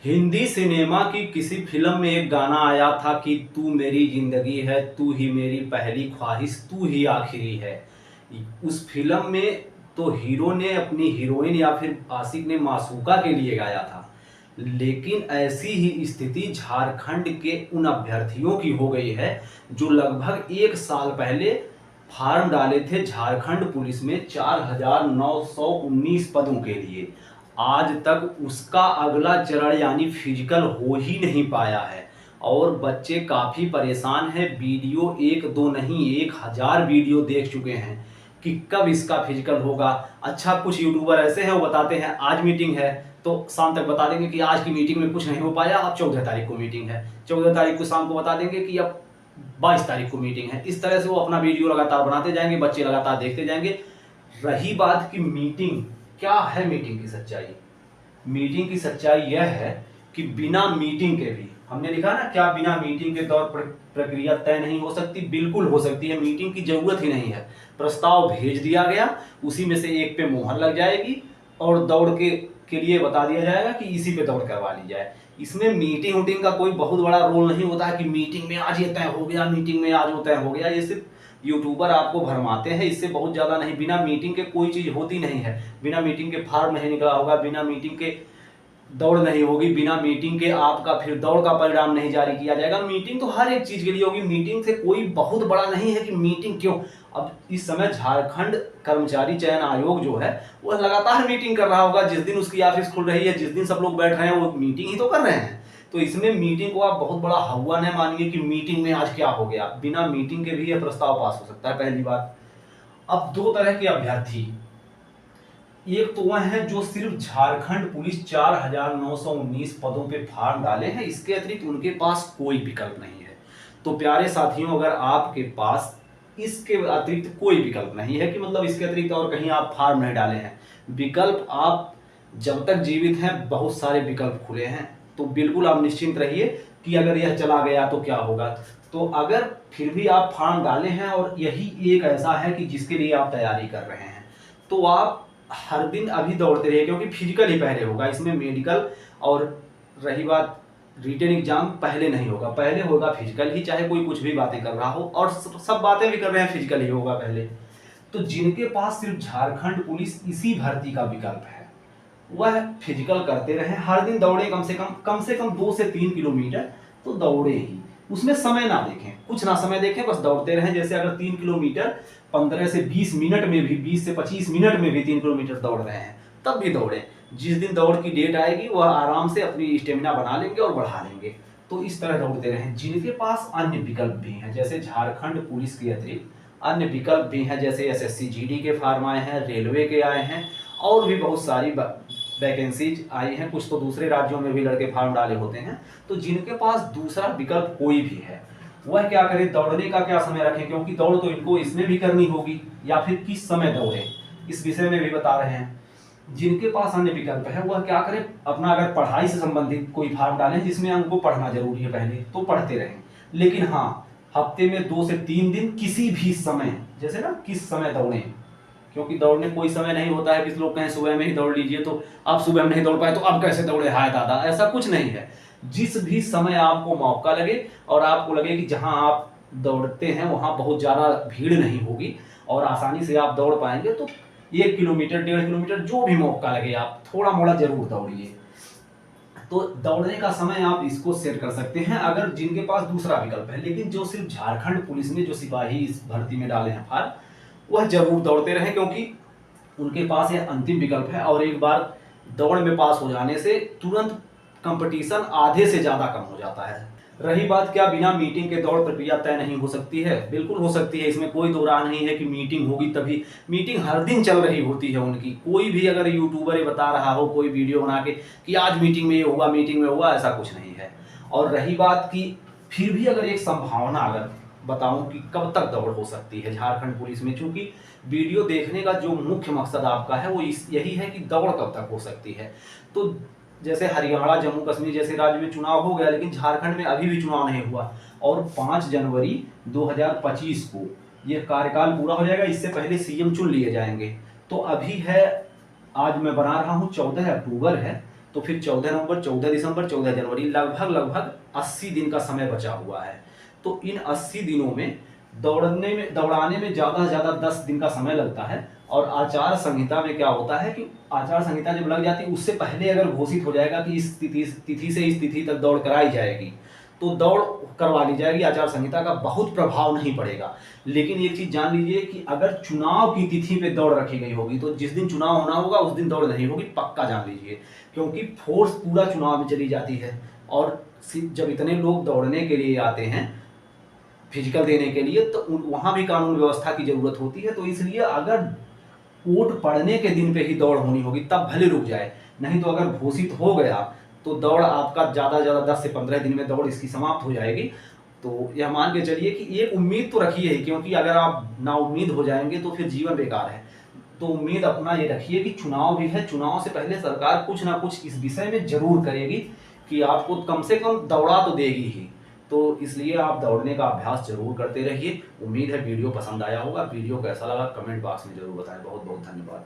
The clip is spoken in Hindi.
हिंदी सिनेमा की किसी फिल्म में एक गाना आया था कि तू मेरी जिंदगी है, तू ही मेरी पहली ख्वाहिश, तू ही आखिरी है। उस फिल्म में तो हीरो ने अपनी हीरोइन या फिर आशिक ने मासूका के लिए गाया था। लेकिन ऐसी ही स्थिति झारखंड के उन अभ्यर्थियों की हो गई है जो लगभग एक साल पहले फार्म डाले थे झारखंड पुलिस में 4,919 पदों के लिए। आज तक उसका अगला चरण यानी फिजिकल हो ही नहीं पाया है और बच्चे काफ़ी परेशान हैं। वीडियो एक दो नहीं 1,000 वीडियो देख चुके हैं कि कब इसका फिजिकल होगा। अच्छा, कुछ यूट्यूबर ऐसे हैं वो बताते हैं आज मीटिंग है तो शाम तक बता देंगे कि आज की मीटिंग में कुछ नहीं हो पाया, अब 14 तारीख को मीटिंग है। 14 तारीख को शाम को बता देंगे कि अब 22 तारीख को मीटिंग है। इस तरह से वो अपना वीडियो लगातार बनाते जाएंगे, बच्चे लगातार देखते जाएंगे। रही बात की मीटिंग, क्या है मीटिंग की सच्चाई? मीटिंग की सच्चाई यह है कि बिना मीटिंग के भी, हमने लिखा ना, क्या बिना मीटिंग के दौर प्रक्रिया तय नहीं हो सकती? बिल्कुल हो सकती है। मीटिंग की जरूरत ही नहीं है। प्रस्ताव भेज दिया गया, उसी में से एक पे मोहर लग जाएगी और दौड़ के लिए बता दिया जाएगा कि इसी पे दौड़ करवा ली जाए। इसमें मीटिंग वूटिंग का कोई बहुत बड़ा रोल नहीं होता है कि मीटिंग में आज ये तय हो गया, मीटिंग में आज वो तय हो गया। ये सिर्फ यूट्यूबर आपको भरमाते हैं, इससे बहुत ज़्यादा नहीं। बिना मीटिंग के कोई चीज़ होती नहीं है। बिना मीटिंग के फार्म नहीं निकला होगा, बिना मीटिंग के दौड़ नहीं होगी, बिना मीटिंग के आपका फिर दौड़ का परिणाम नहीं जारी किया जाएगा। मीटिंग तो हर एक चीज के लिए होगी। मीटिंग से कोई बहुत बड़ा नहीं है कि मीटिंग क्यों। अब इस समय झारखंड कर्मचारी चयन आयोग जो है वो लगातार मीटिंग कर रहा होगा। जिस दिन उसकी ऑफिस खुल रही है, जिस दिन सब लोग बैठ रहे हैं, वो मीटिंग ही तो कर रहे हैं। तो इसमें मीटिंग को आप बहुत बड़ा हवा न मानिए कि मीटिंग में आज क्या हो गया। बिना मीटिंग के भी यह प्रस्ताव पास हो सकता है, पहली बात। अब दो तरह के अभ्यर्थी, एक तो वह है जो सिर्फ झारखंड पुलिस 4,919 पदों पे फार्म डाले हैं, इसके अतिरिक्त उनके पास कोई विकल्प नहीं है। तो प्यारे साथियों, अगर आपके पास इसके अतिरिक्त कोई विकल्प नहीं है कि मतलब इसके अतिरिक्त और कहीं आप फार्म नहीं डाले हैं, विकल्प आप जब तक जीवित हैं बहुत सारे विकल्प खुले हैं। तो बिल्कुल आप निश्चिंत रहिए कि अगर यह चला गया तो क्या होगा। तो अगर फिर भी आप फार्म डाले हैं और यही एक ऐसा है कि जिसके लिए आप तैयारी कर रहे हैं, तो आप हर दिन अभी दौड़ते रहिए, क्योंकि फिजिकल ही पहले होगा। इसमें मेडिकल और रही बात रिटन एग्जाम पहले नहीं होगा, पहले होगा फिजिकल ही। चाहे कोई कुछ भी बातें कर रहा हो, और सब बातें भी कर रहे हैं, फिजिकल ही होगा पहले। तो जिनके पास सिर्फ झारखंड पुलिस इसी भर्ती का विकल्प है, वह फिजिकल करते रहे, हर दिन दौड़े, कम से कम 2 से 3 किलोमीटर तो दौड़े ही। उसमें समय ना देखें, कुछ ना समय देखें, बस दौड़ते रहें। जैसे अगर 3 किलोमीटर 15 से 20 मिनट में भी, 20 से 25 मिनट में भी 3 किलोमीटर दौड़ रहे हैं, तब भी दौड़ें। जिस दिन दौड़ की डेट आएगी वह आराम से अपनी स्टेमिना बना लेंगे और बढ़ा लेंगे। तो इस तरह दौड़ते रहें। जिनके पास अन्य विकल्प भी हैं, जैसे झारखंड पुलिस के अतिरिक्त अन्य विकल्प भी हैं, जैसे एसएससी जीडी के फार्म आए हैं, रेलवे के आए हैं, और भी बहुत सारी वैकेंसीज आई हैं। कुछ तो दूसरे राज्यों में भी लड़के फार्म डाले होते हैं। तो जिनके पास दूसरा विकल्प कोई भी है, वह क्या करें? दौड़ने का क्या समय रखें, क्योंकि दौड़ तो इनको इसमें भी करनी होगी, या फिर किस समय दौड़े इस विषय में भी बता रहे हैं। जिनके पास अन्य विकल्प है वह क्या करें? अपना अगर पढ़ाई से संबंधित कोई फार्म डालें जिसमें उनको पढ़ना जरूरी है पहले, तो पढ़ते रहें। लेकिन हाँ, हफ्ते में 2 से 3 दिन किसी भी समय, जैसे ना किस समय दौड़ें, क्योंकि दौड़ने कोई समय नहीं होता है। किसी लोग कहें सुबह में ही दौड़ लीजिए, तो आप सुबह में नहीं दौड़ पाए तो अब कैसे दौड़े, हाय दादा, ऐसा कुछ नहीं है। जिस भी समय आपको मौका लगे और आपको लगे कि जहां आप दौड़ते हैं वहां बहुत ज़्यादा भीड़ नहीं होगी और आसानी से आप दौड़ पाएंगे, तो 1 किलोमीटर 1.5 किलोमीटर जो भी मौका लगे आप थोड़ा मोड़ा जरूर दौड़िए। तो दौड़ने का समय आप इसको सेट कर सकते हैं अगर जिनके पास दूसरा विकल्प है। लेकिन जो सिर्फ झारखंड पुलिस में जो सिपाही इस भर्ती में डाले हैं फार्म, वह जरूर दौड़ते रहें, क्योंकि उनके पास यह अंतिम विकल्प है। और एक बार दौड़ में पास हो जाने से तुरंत कंपटीशन आधे से ज़्यादा कम हो जाता है। रही बात, क्या बिना मीटिंग के दौड़ प्रक्रिया तय नहीं हो सकती है? बिल्कुल हो सकती है। इसमें कोई दो राह नहीं है कि मीटिंग होगी तभी। मीटिंग हर दिन चल रही होती है उनकी। कोई भी अगर यूट्यूबर बता रहा हो कोई वीडियो बना के कि आज मीटिंग में ये हुआ, मीटिंग में हुआ, ऐसा कुछ नहीं है। और रही बात की फिर भी अगर एक संभावना अगर बताऊं कि कब तक दौड़ हो सकती है झारखंड पुलिस में, चूंकि वीडियो देखने का जो मुख्य मकसद आपका है वो यही है कि दौड़ कब तक हो सकती है। तो जैसे हरियाणा, जम्मू कश्मीर जैसे राज्य में चुनाव हो गया, लेकिन झारखंड में अभी भी चुनाव नहीं हुआ और 5 जनवरी 2025 को यह कार्यकाल पूरा हो जाएगा। इससे पहले सीएम चुन लिए जाएंगे। तो अभी है, आज मैं बना रहा हूँ 14 अक्टूबर है, तो फिर 14 नवंबर, 14 दिसंबर, 14 जनवरी, लगभग 80 दिन का समय बचा हुआ है। तो इन 80 दिनों में दौड़ाने में ज़्यादा से ज़्यादा 10 दिन का समय लगता है। और आचार संहिता में क्या होता है कि आचार संहिता जब लग जाती है उससे पहले अगर घोषित हो जाएगा कि इस तिथि से इस तिथि तक दौड़ कराई जाएगी, तो दौड़ करवा ली जाएगी, आचार संहिता का बहुत प्रभाव नहीं पड़ेगा। लेकिन एक चीज़ जान लीजिए कि अगर चुनाव की तिथि पे दौड़ रखी गई होगी तो जिस दिन चुनाव होना होगा उस दिन दौड़ नहीं होगी, पक्का जान लीजिए, क्योंकि फोर्स पूरा चुनाव में चली जाती है। और जब इतने लोग दौड़ने के लिए आते हैं फिजिकल देने के लिए, तो वहाँ भी कानून व्यवस्था की ज़रूरत होती है। तो इसलिए अगर वोट पड़ने के दिन पे ही दौड़ होनी होगी तब भले रुक जाए, नहीं तो अगर घोषित हो गया तो दौड़ आपका ज़्यादा से ज़्यादा 10 से 15 दिन में दौड़ इसकी समाप्त हो जाएगी। तो यह मान के चलिए कि एक उम्मीद तो रखिए ही, क्योंकि अगर आप नाउम्मीद हो जाएंगे तो फिर जीवन बेकार है। तो उम्मीद अपना ये रखिए कि चुनाव भी है, चुनाव से पहले सरकार कुछ ना कुछ इस विषय में जरूर करेगी कि आपको कम से कम दौड़ा तो देगी ही। तो इसलिए आप दौड़ने का अभ्यास जरूर करते रहिए। उम्मीद है वीडियो पसंद आया होगा। वीडियो कैसा लगा कमेंट बॉक्स में जरूर बताएं। बहुत बहुत धन्यवाद।